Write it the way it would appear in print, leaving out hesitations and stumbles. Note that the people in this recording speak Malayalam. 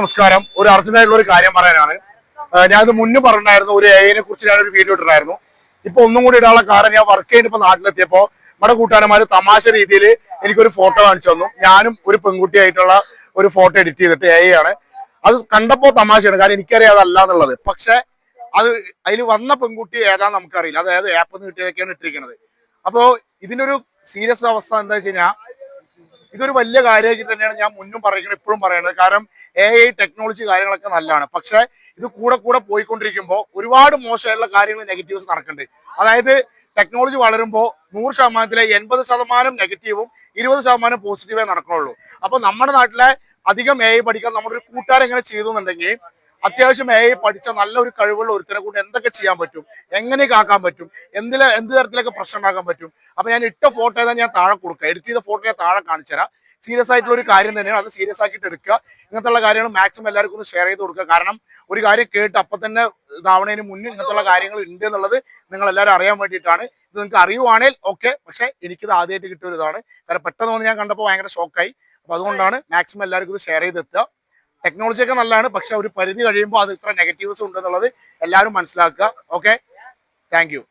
നമസ്കാരം. ഒരു അർജന്റായിട്ടുള്ള ഒരു കാര്യം പറയാനാണ്. ഞാനത് മുന്നേ പറഞ്ഞിട്ടുണ്ടായിരുന്നു. ഒരു എഐനെ കുറിച്ച് ഞാനൊരു വീഡിയോ ഇട്ടിട്ടുണ്ടായിരുന്നു. ഇപ്പൊ ഒന്നും കൂടി ഇടാനുള്ള കാരണം, ഞാൻ വർക്ക് ചെയ്തിട്ട് ഇപ്പൊ നാട്ടിലെത്തിയപ്പോ നമ്മുടെ കൂട്ടുകാരന്മാര് തമാശ രീതിയിൽ എനിക്കൊരു ഫോട്ടോ കാണിച്ചു തന്നു. ഞാനും ഒരു പെൺകുട്ടിയായിട്ടുള്ള ഒരു ഫോട്ടോ എഡിറ്റ് ചെയ്തിട്ട് എഐ ആണ്. അത് കണ്ടപ്പോ തമാശയാണ്, കാരണം എനിക്കറിയാം അതല്ല എന്നുള്ളത്. പക്ഷെ അത് അതിൽ വന്ന പെൺകുട്ടി ഏതാന്ന് നമുക്കറിയില്ല. അതായത് ആപ്പ് നിന്ന് കിട്ടിയതൊക്കെയാണ് ഇട്ടിരിക്കുന്നത്. അപ്പോ ഇതിന്റെ ഒരു സീരിയസ് അവസ്ഥ എന്താ വെച്ച് കഴിഞ്ഞാൽ, ഇതൊരു വലിയ കാര്യമായിട്ട് തന്നെയാണ് ഞാൻ മുന്നും പറയുന്നത്, ഇപ്പോഴും പറയുന്നത്. കാരണം AI ടെക്നോളജി കാര്യങ്ങളൊക്കെ നല്ലതാണ്. പക്ഷെ ഇത് കൂടെ കൂടെ പോയിക്കൊണ്ടിരിക്കുമ്പോൾ ഒരുപാട് മോശമായിട്ടുള്ള കാര്യങ്ങൾ, നെഗറ്റീവ്സ് നടക്കുന്നുണ്ട്. അതായത് ടെക്നോളജി വളരുമ്പോൾ 100%-ലെ 80% നെഗറ്റീവും 20% പോസിറ്റീവേ നടക്കുള്ളൂ. അപ്പൊ നമ്മുടെ നാട്ടിലെ അധികം AI പഠിക്കാൻ നമ്മുടെ ഒരു കൂട്ടുകാർ എങ്ങനെ ചെയ്തു എന്നുണ്ടെങ്കിൽ, അത്യാവശ്യം AI പഠിച്ച നല്ലൊരു കഴിവുള്ള ഒരുത്തനെ കൊണ്ട് എന്തൊക്കെ ചെയ്യാൻ പറ്റും, എങ്ങനെയൊക്കെ ആക്കാൻ പറ്റും, എന്ത് തരത്തിലൊക്കെ പ്രശ്നം ഉണ്ടാക്കാൻ പറ്റും. അപ്പൊ ഞാൻ ഇട്ട ഫോട്ടോ ഏതാ ഞാൻ താഴെ കൊടുക്കുക, എഡിറ്റ് ചെയ്ത ഫോട്ടോ ഞാൻ താഴെ കാണിച്ചു തരാം. സീരിയസ് ആയിട്ടുള്ള ഒരു കാര്യം തന്നെയാണ്, അത് സീരിയസ് ആക്കിയിട്ട് എടുക്കുക. ഇങ്ങനത്തെ കാര്യങ്ങൾ മാക്സിമം എല്ലാവർക്കും ഒന്ന് ഷെയർ ചെയ്ത് കൊടുക്കുക. കാരണം ഒരു കാര്യം കേട്ട് അപ്പൊ തന്നെ ഇതാവണതിന് മുന്നേ ഇങ്ങനത്തെ കാര്യങ്ങൾ ഉണ്ട് എന്നുള്ളത് നിങ്ങൾ എല്ലാവരും അറിയാൻ വേണ്ടിയിട്ടാണ്. ഇത് നിങ്ങൾക്ക് അറിയുവാണെങ്കിൽ ഓക്കെ, പക്ഷെ എനിക്കിത് ആദ്യമായിട്ട് കിട്ടിയ ഒരു ഇതാണ്. കാരണം പെട്ടെന്ന് വന്ന് ഞാൻ കണ്ടപ്പോൾ ഭയങ്കര ഷോക്കായി. അപ്പൊ അതുകൊണ്ടാണ് മാക്സിമം എല്ലാവർക്കും ഇത് ഷെയർ ചെയ്തെത്തുക. ടെക്നോളജി ഒക്കെ നല്ലതാണ്, പക്ഷെ ഒരു പരിധി കഴിയുമ്പോൾ അത് ഇത്ര നെഗറ്റീവ്സ് ഉണ്ടെന്നുള്ളത് എല്ലാവരും മനസ്സിലാക്കുക. Okay, thank you.